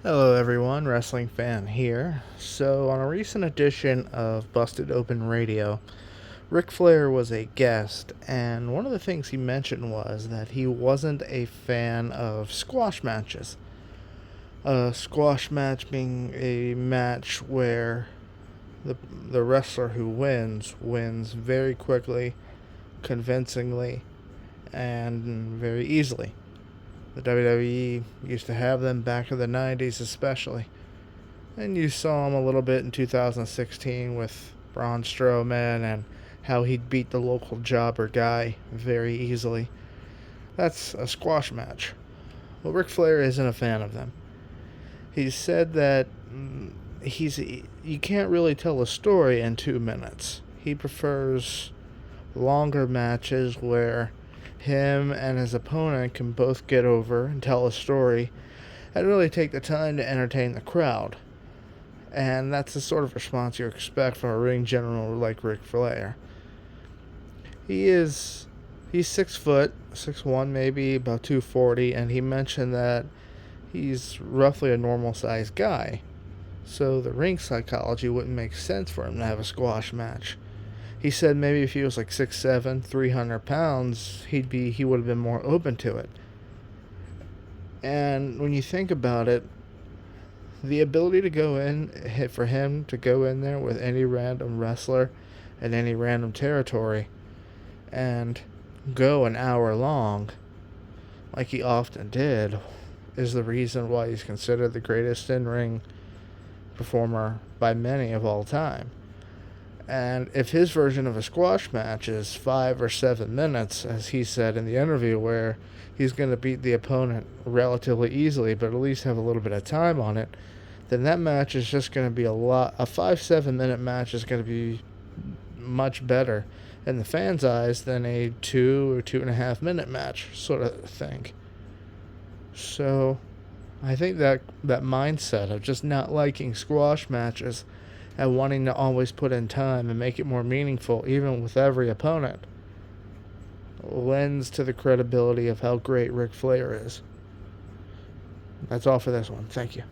Hello, everyone. Wrestling fan here. So, on a recent edition of Busted Open Radio, Ric Flair was a guest, and one of the things he mentioned was that he wasn't a fan of squash matches. A squash match being a match where the wrestler who wins very quickly, convincingly, and very easily. The WWE used to have them back in the 90s, especially. And you saw him a little bit in 2016 with Braun Strowman and how he'd beat the local jobber guy very easily. That's a squash match. Well, Ric Flair isn't a fan of them. He said that you can't really tell a story in 2 minutes. He prefers longer matches where him and his opponent can both get over and tell a story and really take the time to entertain the crowd. And that's the sort of response you expect from a ring general like Ric Flair. He's 6 foot, 6'1", maybe about 240, and he mentioned that he's roughly a normal sized guy. So the ring psychology wouldn't make sense for him to have a squash match. He said maybe if he was like 6'7", 300 pounds, he would have been more open to it. And when you think about it, the ability to go in, for him to go in there with any random wrestler in any random territory and go an hour long, like he often did, is the reason why he's considered the greatest in-ring performer by many of all time. And if his version of a squash match is 5 or 7 minutes, as he said in the interview, where he's going to beat the opponent relatively easily, but at least have a little bit of time on it, then that match is just going to be a 5-7 minute match is going to be much better in the fans' eyes than a 2 or 2.5 minute match sort of thing. So I think that mindset of just not liking squash matches and wanting to always put in time and make it more meaningful, even with every opponent, lends to the credibility of how great Ric Flair is. That's all for this one. Thank you.